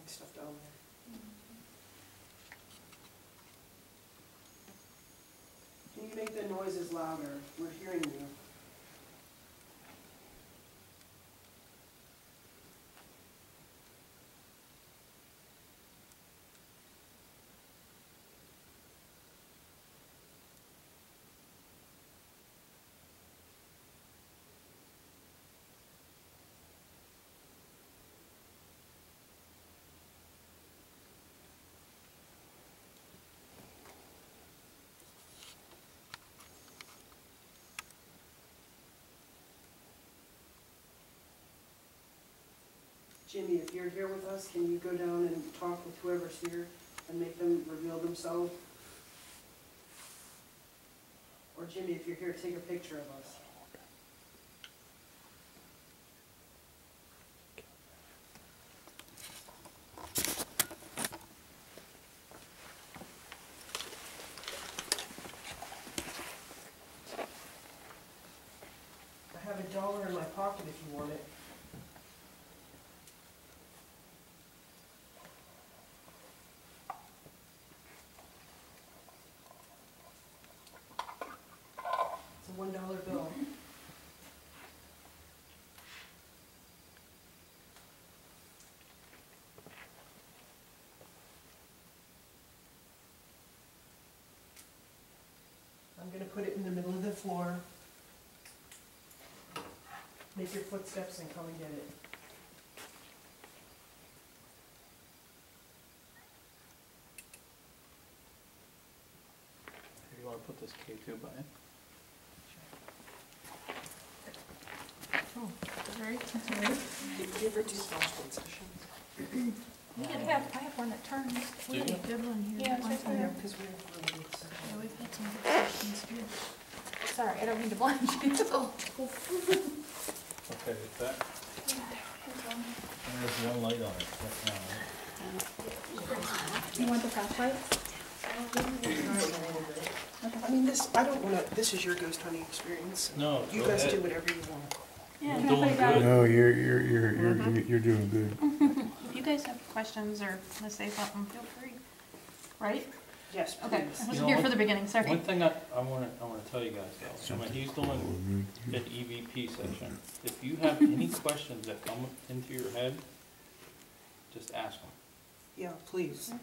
stuff down there. Can you make the noises louder? We're hearing you. Jimmy, if you're here with us, can you go down and talk with whoever's here and make them reveal themselves? Or Jimmy, if you're here, take a picture of us. I have $1 in my pocket if you want it. $1 bill. I'm going to put it in the middle of the floor. Make your footsteps and come and get it. You want to put this K2 button? Oh, sorry. Did you ever do flashlight sessions? I have one that turns. We have a good one here. Yeah, it's right there. Because we have really good sessions. Yeah, we've had some good sessions here. Sorry, I don't mean to blind you. Oh. Okay, is that? There's one light on it right now. You want the flashlight? I mean, I don't want to, this is your ghost hunting experience. No, You go guys ahead. do whatever you want. Yeah, We're can I put doing it down? good. No, you're doing good. If you guys have questions or want to say something, feel free. Right? Yes, please. Okay, I You wasn't know here what? for the beginning, sorry. One thing I want to tell you guys though, when he's doing an EVP session, if you have any questions that come into your head, just ask them. Yeah, please.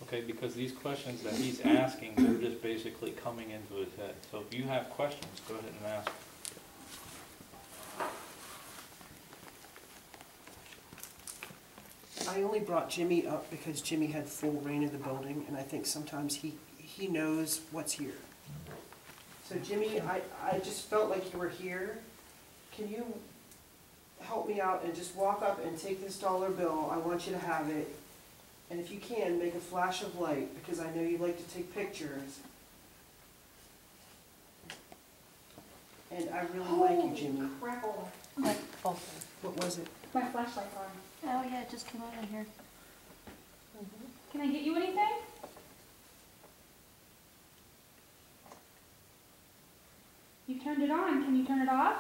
Okay, because these questions that he's asking, they're just basically coming into his head. So if you have questions, go ahead and ask them. I only brought Jimmy up because Jimmy had full reign of the building, and I think sometimes he knows what's here. So Jimmy, I just felt like you were here. Can you help me out and just walk up and take this $1 bill? I want you to have it. And if you can, make a flash of light, because I know you like to take pictures. And I really like you, Jimmy. Crackle. What was it? My flashlight's on. Oh yeah, it just came over here. Can I get you anything? You turned it on. Can you turn it off?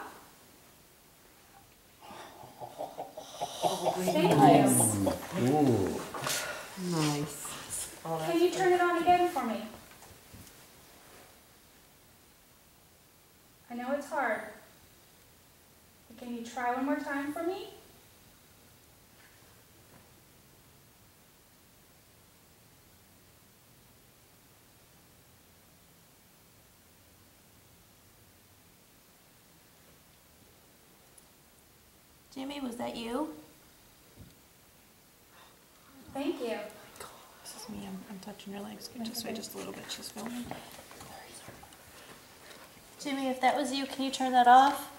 Thank you. Ooh. Nice. Oh, Can you turn it on again for me? I know it's hard. But can you try one more time for me? Jimmy, was that you? Thank you. This is me. I'm touching your legs. Get this way just a little bit. She's filming. Jimmy, if that was you, can you turn that off?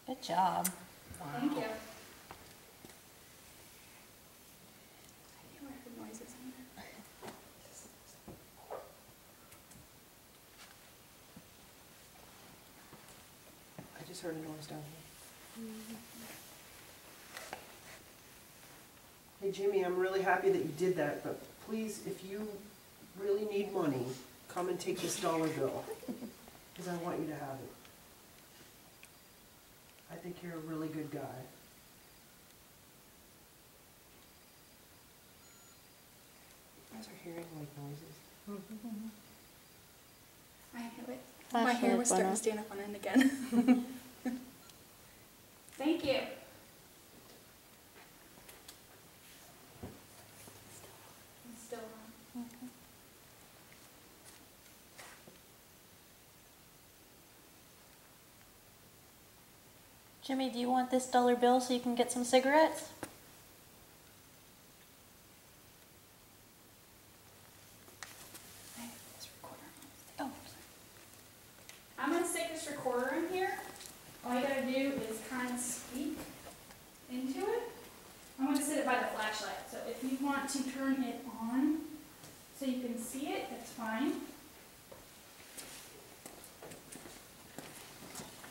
Good job. Thank you. I just heard a noise down here. Hey Jimmy, I'm really happy that you did that, but please, if you really need money, come and take this $1 bill, because I want you to have it. I think you're a really good guy. guys are hearing like noises. I knew it. My Flashlight hair was went starting off. to stand up on end again. Thank you. It's still on. Jimmy, do you want this dollar bill so you can get some cigarettes? This recorder. Oh. I'm gonna stick this recorder in here. All you gotta do is kind of speak into it. I'm gonna sit it by the flashlight, so if you want to turn it on so you can see it, that's fine.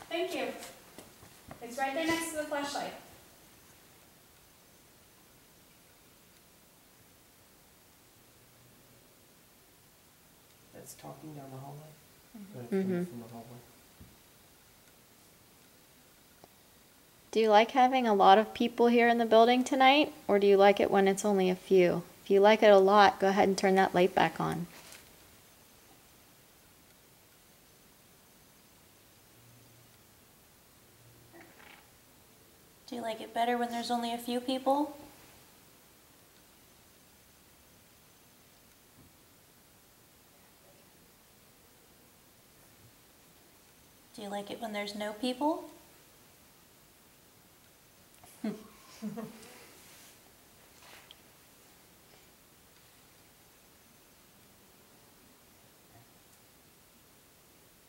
Thank you. It's right there next to the flashlight. That's talking down the hallway. Mhm. From the hallway. Do you like having a lot of people here in the building tonight, or do you like it when it's only a few? If you like it a lot, go ahead and turn that light back on. Do you like it better when there's only a few people? Do you like it when there's no people?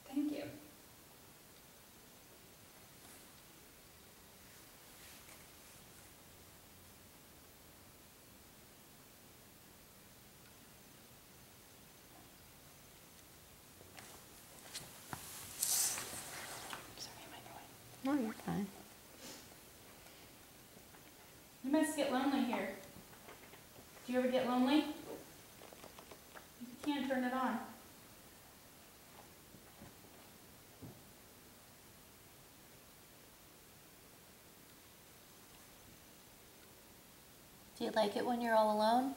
Thank you. No, you're fine. You must get lonely here. Do you ever get lonely? You can't turn it on. Do you like it when you're all alone?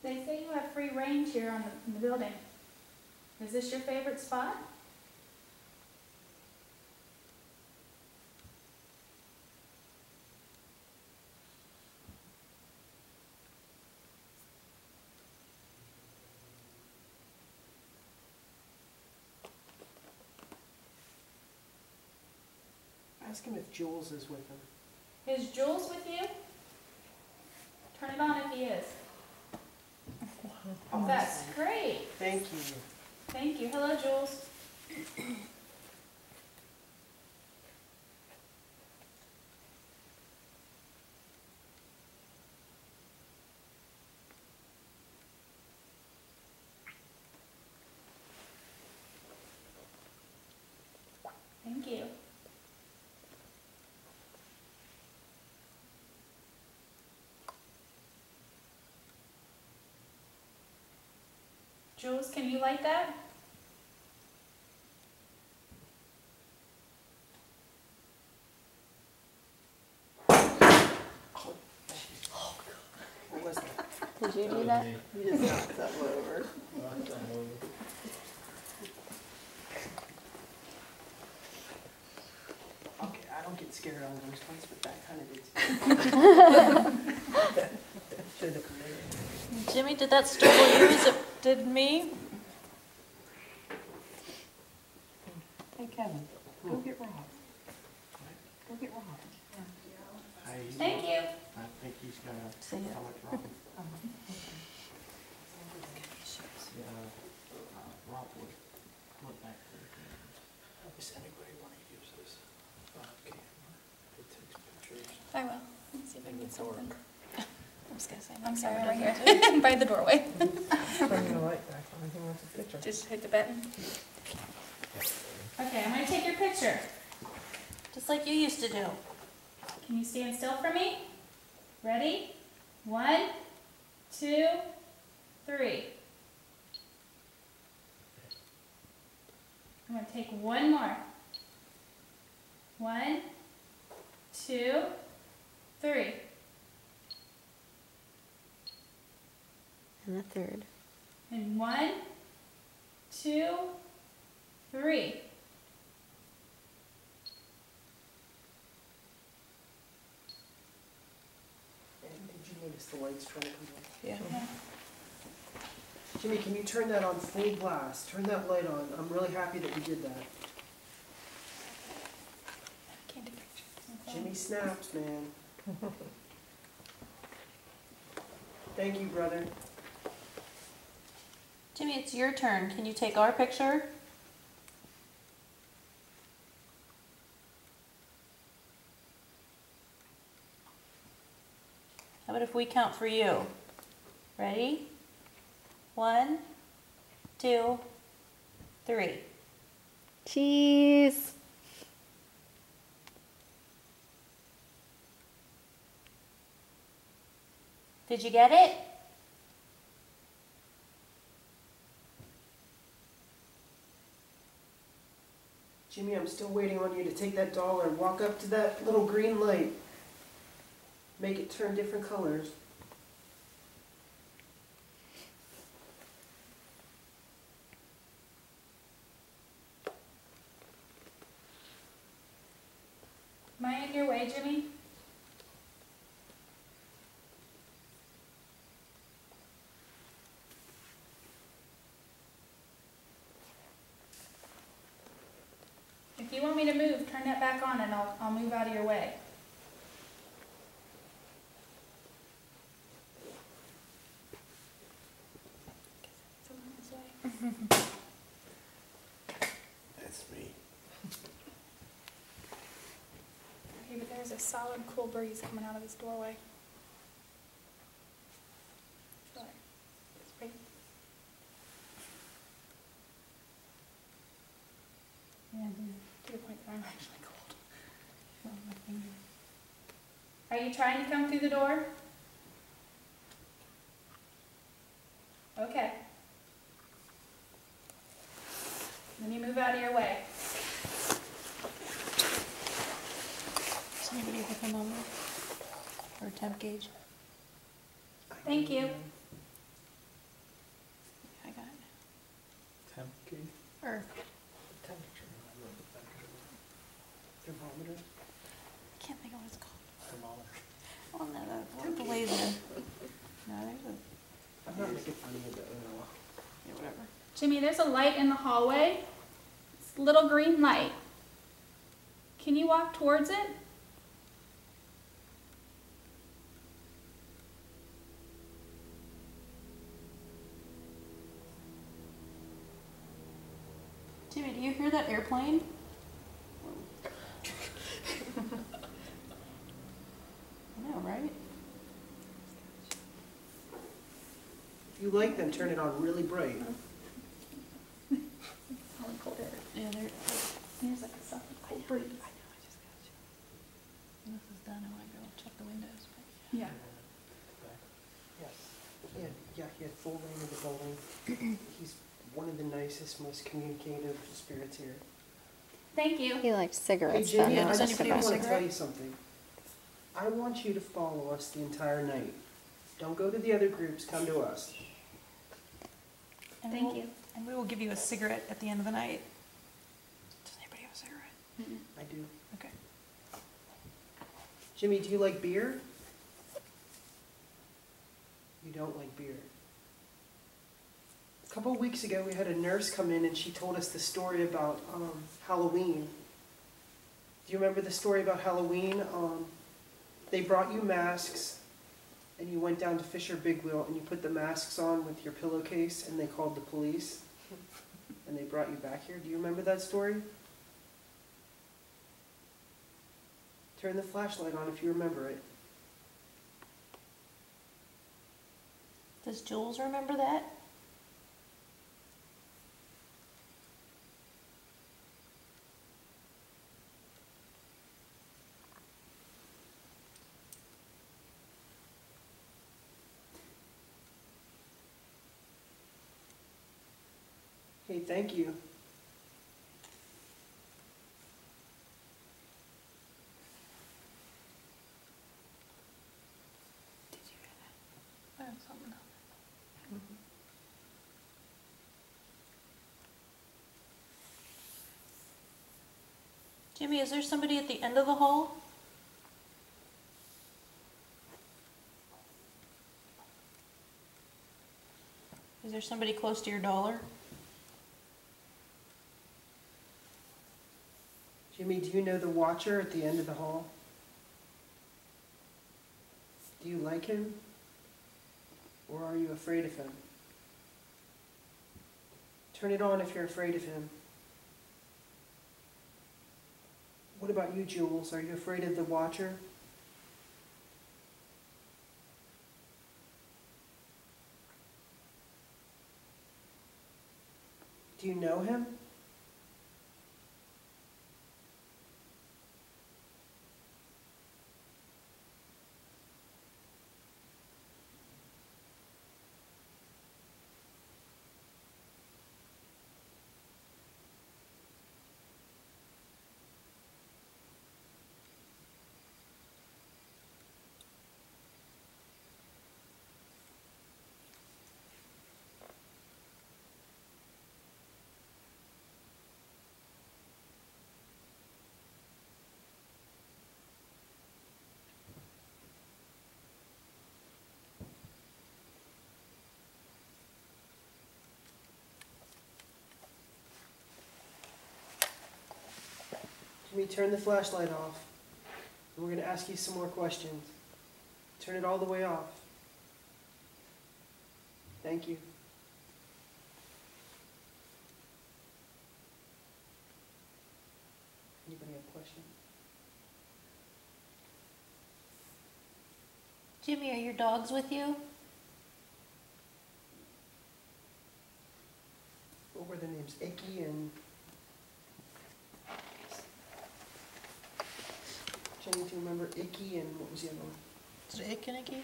They say you have free range here in the building. Is this your favorite spot? Ask him if Jules is with him. Is Jules with you? Turn it on if he is. Oh, That's great. Thank you. Thank you. Hello, Jules. Thank you. Jules, can you light that? What was that? Did you do that? You just knocked something over. Okay, I don't get scared on those ones, but that kind of did. Should have come in. Jimmy, did that startle you as it did me? Hey, Kevin, go get Rob. Go get Rob. Thank you. I think he's gonna See ya. tell it Rob. Rob would back to the camera. Does anybody want to use this camera? It takes pictures. I will. Let's see if I can get something. I'm just gonna say. I'm sorry, I'm right here, by the doorway. Turn the light back on. He wants a picture. Just hit the button. Okay, I'm gonna take your picture. Just like you used to do. Can you stand still for me? Ready? 1, 2, 3. I'm gonna take one more. 1, 2, 3. And the third. And 1, 2, 3. And did you notice the lights trying to come on? Yeah. Jimmy, can you turn that on full blast? Turn that light on. I'm really happy that you did that. Can't do pictures. Jimmy snaps, man. Thank you, brother. Jimmy, it's your turn. Can you take our picture? How about if we count for you? Ready? 1, 2, 3. Cheese. Did you get it? Jimmy, I'm still waiting on you to take that dollar and walk up to that little green light. Make it turn different colors. Am I in your way, Jimmy? If you want me to move, turn that back on and I'll move out of your way. That's me. Okay, but there's a solid, cool breeze coming out of this doorway. Sorry. It's right. Yeah, to the point that I'm actually cold. Feel my finger. Are you trying to come through the door? Okay. Let me move out of your way. Does anybody have a thermometer or a temp gauge? Thank you. I got it. Temp gauge? Or Temperature. Thermometer. I can't think of what it's called. Thermometer. Oh no, the laser. No, there's a I'm not making fun of you, but yeah, whatever. Jimmy, there's a light in the hallway. It's a little green light. Can you walk towards it? Jimmy, do you hear that airplane? I know, right? If you like them, turn it on really bright. Solid cold air. Yeah, there. There's like a solid cold breeze. I know, I just got you. When this is done, I want to go check the windows. But Yeah. Yes. Yeah, he had full reign of the building. He's one of the nicest, most communicative spirits here. Thank you. He likes Hey, cigarettes, Jimmy, though, I not just anybody want have to a tell cigarette? you something. I want you to follow us the entire night. Don't go to the other groups, come to us. And Thank we'll- you. And we will give you a cigarette at the end of the night. Does anybody have a cigarette? I do. Okay. Jimmy, do you like beer? You don't like beer. A couple of weeks ago, we had a nurse come in and she told us the story about Halloween. Do you remember the story about Halloween? They brought you masks and you went down to Fisher Big Wheel and you put the masks on with your pillowcase and they called the police and they brought you back here. Do you remember that story? Turn the flashlight on if you remember it. Does Jules remember that? Okay, thank you. Did you hear that? I heard something else. Jimmy, is there somebody at the end of the hall? Is there somebody close to your dollar? Jimmy, do you know the watcher at the end of the hall? Do you like him? Or are you afraid of him? Turn it on if you're afraid of him. What about you, Jules? Are you afraid of the watcher? Do you know him? Jimmy, turn the flashlight off. And we're going to ask you some more questions. Turn it all the way off. Thank you. Anybody have questions? Jimmy, are your dogs with you? What were the names? Icky and... Jenny, do you remember Icky and what was the other one? Is it Icky?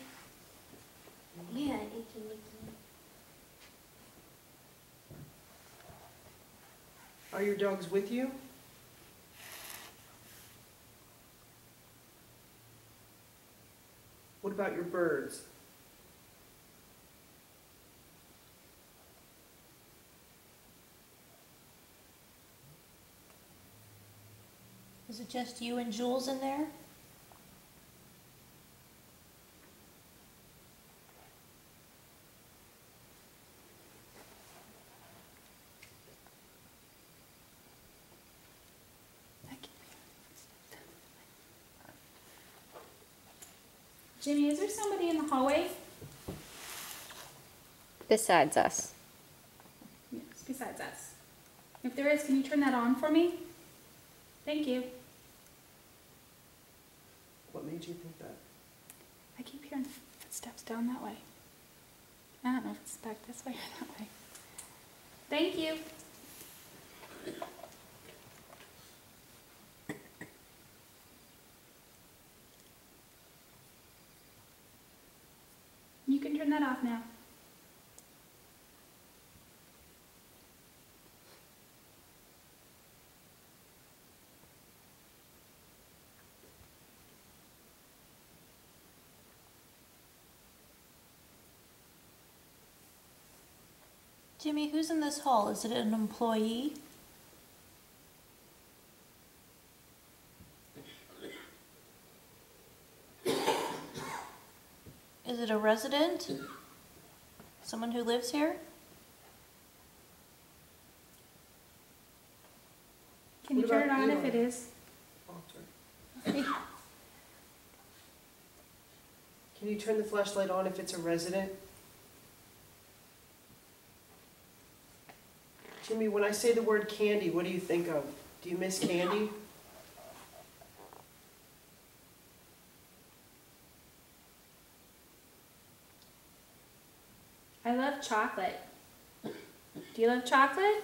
Yeah, Icky. Are your dogs with you? What about your birds? Is it just you and Jules in there? Jimmy, is there somebody in the hallway? Besides us. Yes, besides us. If there is, can you turn that on for me? Thank you. What made you think that? I keep hearing footsteps down that way. I don't know if it's back this way or that way. Thank you. You can turn that off now. Jimmy, who's in this hall? Is it an employee? Is it a resident? Someone who lives here? Can you What turn it about on Eli? if it is? Oh, sorry. Can you turn the flashlight on if it's a resident? Jimmy, when I say the word candy, what do you think of? Do you miss candy? I love chocolate. Do you love chocolate?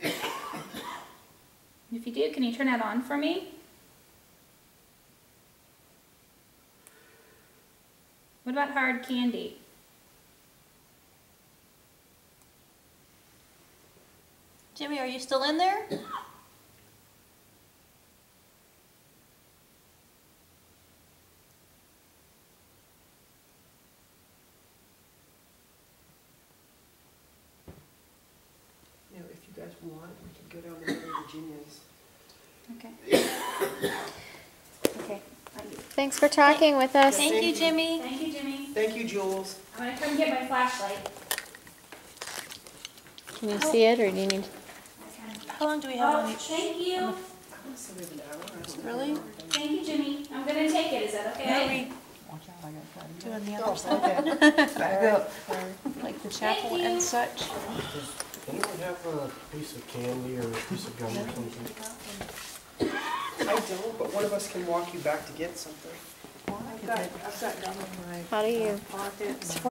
If you do, can you turn that on for me? What about hard candy? Jimmy, are you still in there? You know, if you guys want, we can go down there to Virginia's. Okay. Okay. Thanks for talking with us. Thank you, Jimmy. Thank you, Jimmy. Thank you, Jules. I'm gonna come get my flashlight. Can you see it, or do you need? How long do we have Oh, on each? thank you. I want to say we have an hour. I don't know. Really? Thank you, Jimmy. I'm gonna take it. Is that Are okay? we doing the other Oh, side? okay. Back up. Like the chapel Thank you. and such? Does anyone have a piece of candy or a piece of gum or something? I don't, but one of us can walk you back to get something. I've got gum in my How do you? pocket.